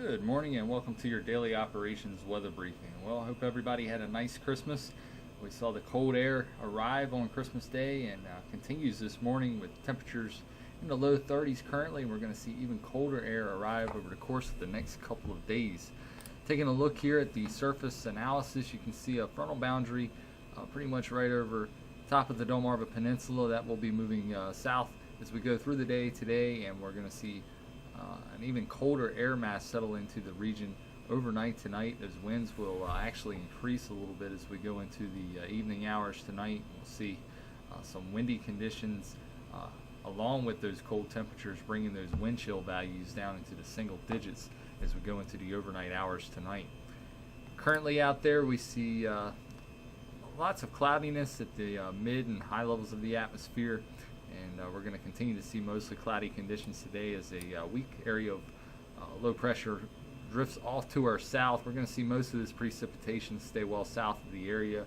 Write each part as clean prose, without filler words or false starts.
Good morning and welcome to your daily operations weather briefing. Well, I hope everybody had a nice Christmas. We saw the cold air arrive on Christmas Day and continues this morning with temperatures in the low 30s currently. We're going to see even colder air arrive over the course of the next couple of days. Taking a look here at the surface analysis, you can see a frontal boundary pretty much right over top of the Delmarva Peninsula. That will be moving south as we go through the day today, and we're going to see an even colder air mass settle into the region overnight tonight. Those winds will actually increase a little bit as we go into the evening hours tonight. We'll see some windy conditions along with those cold temperatures, bringing those wind chill values down into the single digits as we go into the overnight hours tonight. Currently out there we see lots of cloudiness at the mid and high levels of the atmosphere. And we're going to continue to see mostly cloudy conditions today as a weak area of low pressure drifts off to our south. We're going to see most of this precipitation stay well south of the area,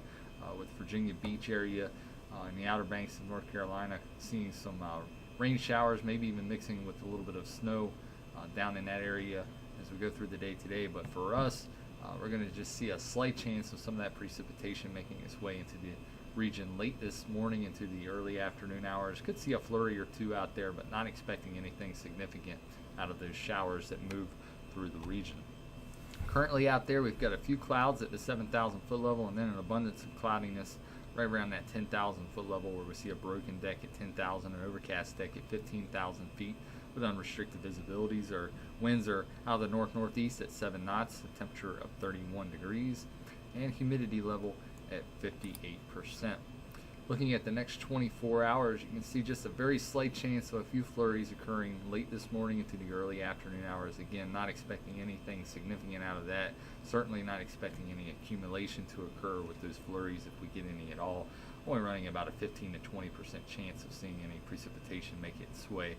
with Virginia Beach area and the Outer Banks of North Carolina seeing some rain showers, maybe even mixing with a little bit of snow down in that area as we go through the day today. But for us, we're going to just see a slight chance of some of that precipitation making its way into the region late this morning into the early afternoon hours. Could see a flurry or two out there, but not expecting anything significant out of those showers that move through the region. Currently out there we've got a few clouds at the 7,000 foot level and then an abundance of cloudiness right around that 10,000 foot level, where we see a broken deck at 10,000, an overcast deck at 15,000 feet with unrestricted visibilities. Our winds are out of the north-northeast at 7 knots, a temperature of 31 degrees, and humidity level at 58%. Looking at the next 24 hours, you can see just a very slight chance of a few flurries occurring late this morning into the early afternoon hours. Again, not expecting anything significant out of that. Certainly not expecting any accumulation to occur with those flurries if we get any at all. Only running about a 15 to 20% chance of seeing any precipitation make its way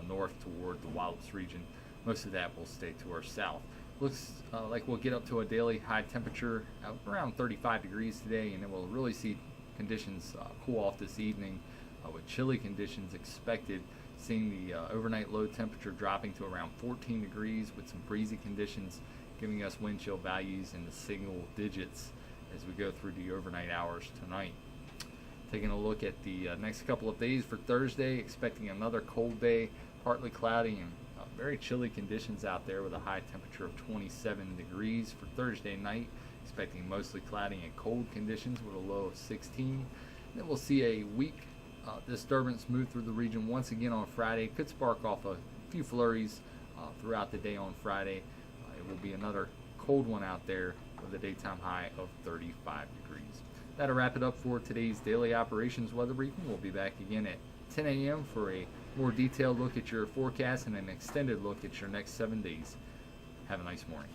north toward the Wallops region. Most of that will stay to our south. Looks like we'll get up to a daily high temperature around 35 degrees today, and then we'll really see conditions cool off this evening with chilly conditions expected, seeing the overnight low temperature dropping to around 14 degrees with some breezy conditions, giving us wind chill values in the single digits as we go through the overnight hours tonight. Taking a look at the next couple of days for Thursday, expecting another cold day, partly cloudy and very chilly conditions out there with a high temperature of 27 degrees for Thursday night, expecting mostly cloudy and cold conditions with a low of 16. Then we'll see a weak disturbance move through the region once again on Friday. Could spark off a few flurries throughout the day on Friday. It will be another cold one out there with a daytime high of 35 degrees. That'll wrap it up for today's daily operations weather briefing. We'll be back again at 10 a.m. for a more detailed look at your forecast and an extended look at your next 7 days. Have a nice morning.